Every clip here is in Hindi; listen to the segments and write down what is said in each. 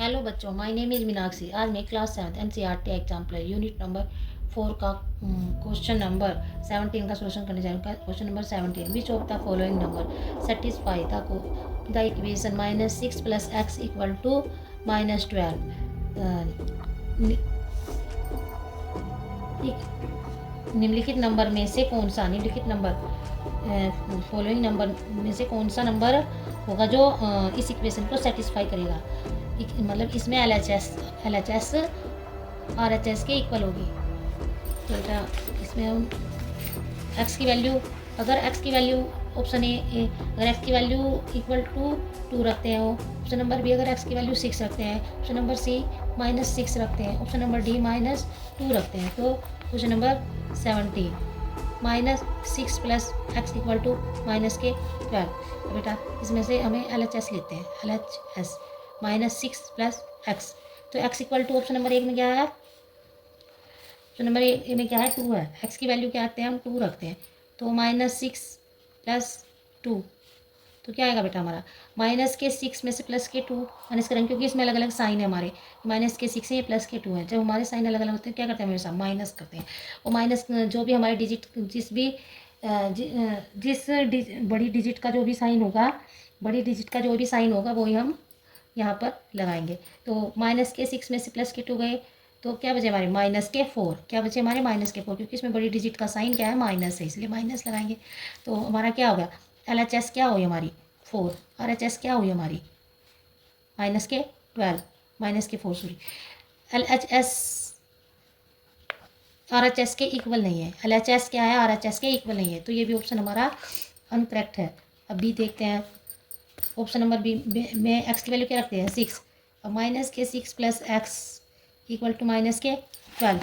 हेलो बच्चों, माय नेम इज़ मीनाक्षी। आज मैं class 7 NCERT example unit number 4 का क्वेश्चन नंबर 17 का सोल्यूशन करने जा रही हूँ। Question number 17, which of the following number satisfy the equation -6 + x = -12। निम्नलिखित नंबर में से कौन सा निम्नलिखित नंबर फॉलोइंग नंबर में से कौन सा नंबर होगा जो इस इक्वेशन को सेटिस्फाई करेगा। मतलब इसमें L H S R H S के इक्वल होगी। तो बेटा इसमें हम एक्स की वैल्यू, अगर एक्स की वैल्यू ऑप्शन ए अगर एक्स की वैल्यू इक्वल टू 2 रखते हैं, ऑप्शन नंबर बी अगर एक्स की वैल्यू 6 रखते हैं, ऑप्शन नंबर सी -6 रखते हैं, ऑप्शन नंबर डी -2 रखते हैं, तो क्वेश्चन नंबर 17 -6 + x = -12। तो बेटा इसमें से हमें एल एच एस लेते हैं। एल एच एस -6 + x, तो x = ऑप्शन नंबर 1 में क्या है, ऑप्शन नंबर ए में क्या है, 2 है। एक्स की वैल्यू क्या रखते हैं हम, 2 रखते हैं, तो -6 + 2, तो क्या आएगा बेटा हमारा, माइनस के 6 में से प्लस के 2 माइनस करेंगे, क्योंकि इसमें अलग अलग साइन है हमारे, माइनस के 6 है, ये प्लस के 2 है। जब हमारे साइन अलग अलग होते हैं क्या करते हैं हमेशा माइनस करते हैं। और माइनस जो भी हमारे डिजिट जिस बड़ी डिजिट का जो भी साइन होगा, बड़ी डिजिट का जो भी साइन होगा वही हम यहाँ पर लगाएंगे। तो माइनस के 6 में से प्लस के 2 गए, तो क्या बचे हमारे -4। क्या बचे हमारे -4, क्योंकि इसमें बड़ी डिजिट का साइन क्या है, माइनस है, इसलिए माइनस लगाएंगे। तो हमारा क्या होगा, एल एच एस क्या हुई हमारी 4, आर एच एस क्या हुई हमारी -4 sorry. L H S R H S के इक्वल नहीं है, एल एच एस क्या है, आर एच एस के इक्वल नहीं है, तो ये भी ऑप्शन हमारा अनकरेक्ट है। अब बी देखते हैं, ऑप्शन नंबर बी में एक्स की वैल्यू क्या रखते हैं, 6, और -6 + x = -12।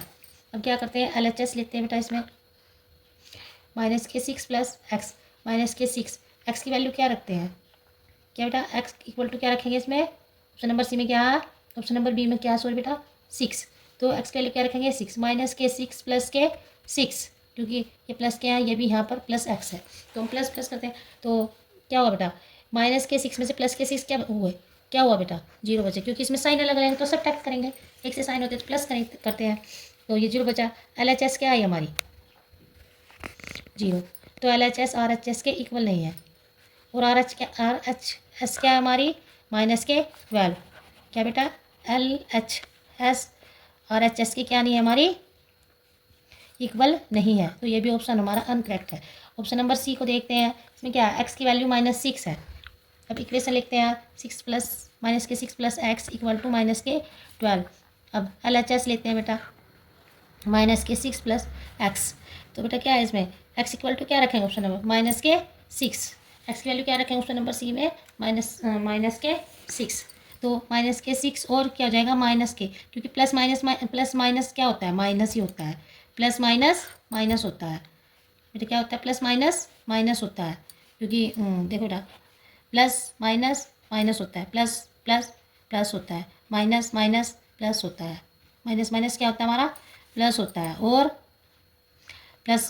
अब क्या करते हैं, एल एच एस लेते हैं बेटा इसमें, -6 + x -6, एक्स की वैल्यू क्या रखते हैं, क्या बेटा x = क्या रखेंगे इसमें, ऑप्शन नंबर सी में क्या है, ऑप्शन नंबर बी में क्या है, सॉरी बेटा 6, तो x की वैल्यू क्या रखेंगे 6, -6 + 6, क्योंकि ये प्लस क्या है, ये भी यहाँ पर +x है, तो हम प्लस प्लस करते हैं, तो क्या होगा बेटा, -6 में से +6 क्या हुए, क्या हुआ बेटा 0 बचे, क्योंकि इसमें साइन अलग अलग है तो सब्ट्रैक्ट करेंगे, एक से साइन होते हैं तो प्लस करते हैं, तो ये 0 बचा। एल एच एस क्या है हमारी 0, तो L H S R H S के इक्वल नहीं है, और आर एच एस क्या है हमारी -12। क्या बेटा L H S R H S की क्या नहीं है हमारी इक्वल नहीं है, तो ये भी ऑप्शन हमारा अनकरेक्ट है। ऑप्शन नंबर सी को देखते हैं, इसमें क्या है, एक्स की वैल्यू -6 है। अब इक्वेशन लिखते हैं, -6 + x = -12। अब एल एच एस लेते हैं बेटा, -6 + x, तो बेटा क्या है इसमें x = क्या रखेंगे ऑप्शन नंबर -6, एक्स की वैल्यू क्या रखेंगे ऑप्शन नंबर सी में -6, तो -6 और क्या हो जाएगा क्योंकि प्लस माइनस क्या होता है, माइनस ही होता है, प्लस माइनस माइनस होता है बेटा, क्या होता है प्लस माइनस माइनस होता है, क्योंकि देखो बेटा प्लस माइनस माइनस होता है, प्लस प्लस प्लस होता है, माइनस माइनस प्लस होता है, माइनस माइनस क्या होता है हमारा प्लस होता है, और प्लस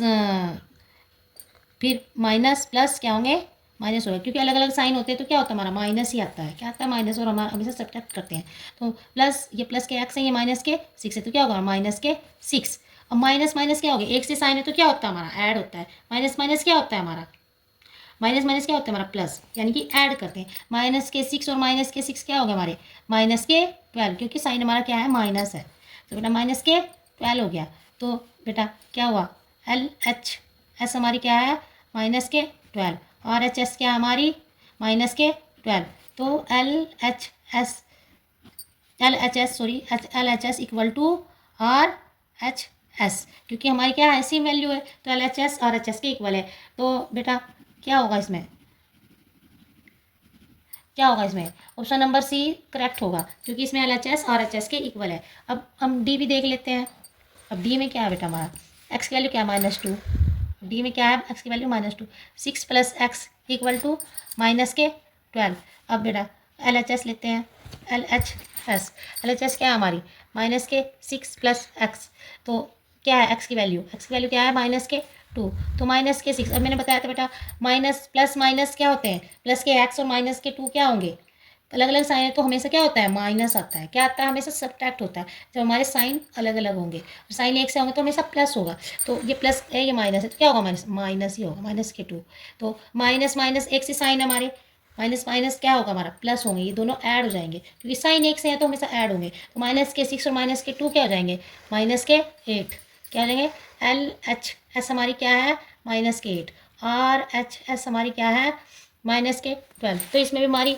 फिर माइनस प्लस क्या होंगे माइनस होगा, क्योंकि अलग अलग साइन होते हैं तो क्या होता है हमारा माइनस ही आता है, क्या आता है माइनस, और हमारा हमेशा सब्ट्रैक्ट करते हैं, तो प्लस ये प्लस के एक्स है, ये -6 है, तो क्या होगा -6, और माइनस माइनस क्या होगा, एक से साइन है तो क्या होता है हमारा ऐड होता है, माइनस माइनस क्या होता है हमारा माइनस माइनस क्या होता है हमारा प्लस, यानी कि ऐड करते हैं, -6 और -6 क्या होगा हमारे -12, क्योंकि साइन हमारा क्या है माइनस है, तो बेटा -12 हो गया, तो बेटा क्या हुआ एल एच एस हमारी क्या है -12, आर एच एस क्या है हमारी -12, तो L H S = R H S, क्योंकि हमारी क्या है सेम वैल्यू है, तो L H S R H S के इक्वल है, तो बेटा क्या होगा इसमें, क्या होगा इसमें ऑप्शन नंबर सी करेक्ट होगा, क्योंकि इसमें L H S R H S के इक्वल है। अब हम डी भी देख लेते हैं, अब डी में क्या है बेटा हमारा एक्स की वैल्यू क्या है -2, डी में क्या है एक्स की वैल्यू -2, 6 + x = -12। अब बेटा एल एच एस लेते हैं, एल एच एस क्या है हमारी -6 + x, तो क्या है एक्स की वैल्यू क्या है -2, तो -6, अब मैंने बताया था बेटा माइनस प्लस माइनस क्या होते हैं, प्लस के x और -2 क्या होंगे अलग अलग साइन है तो हमेशा क्या होता है, माइनस आता है। क्या आता है, हमेशा सब्ट्रैक्ट होता है जब हमारे साइन अलग अलग होंगे। साइन एक से होंगे तो हमेशा प्लस होगा। तो ये प्लस है, ये माइनस है, तो क्या होगा, माइनस माइनस ही होगा, माइनस के 2। तो माइनस माइनस एक से साइन हमारे माइनस माइनस क्या होगा हमारा, प्लस होंगे। ये दोनों ऐड हो जाएंगे क्योंकि साइन एक से है तो हमेशा ऐड होंगे। तो माइनस के 6 और माइनस के 2 क्या हो जाएंगे, माइनस के 8। क्या हो जाएंगे, LHS हमारी क्या है, माइनस के 8। RHS हमारी क्या है, माइनस के 12। तो इसमें भी हमारी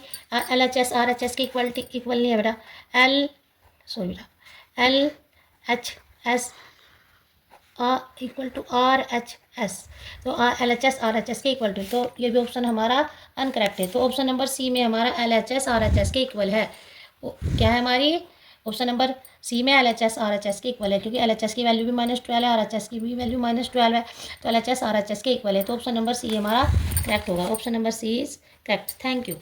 LHS RHS की इक्वल नहीं है बेटा। LHS equal to RHS। तो LHS RHS के इक्वल टू, तो ये भी ऑप्शन हमारा अनकरेक्ट है। तो ऑप्शन नंबर सी में हमारा LHS RHS के इक्वल है। क्या है हमारी, ऑप्शन नंबर सी में LHS RHS के इक्वल है, क्योंकि LHS की वैल्यू भी -12 है, RHS की भी वैल्यू -12 है। तो LHS RHS के इक्वल है। तो ऑप्शन नंबर सी हमारा करेक्ट होगा। Option number C is correct. Thank you.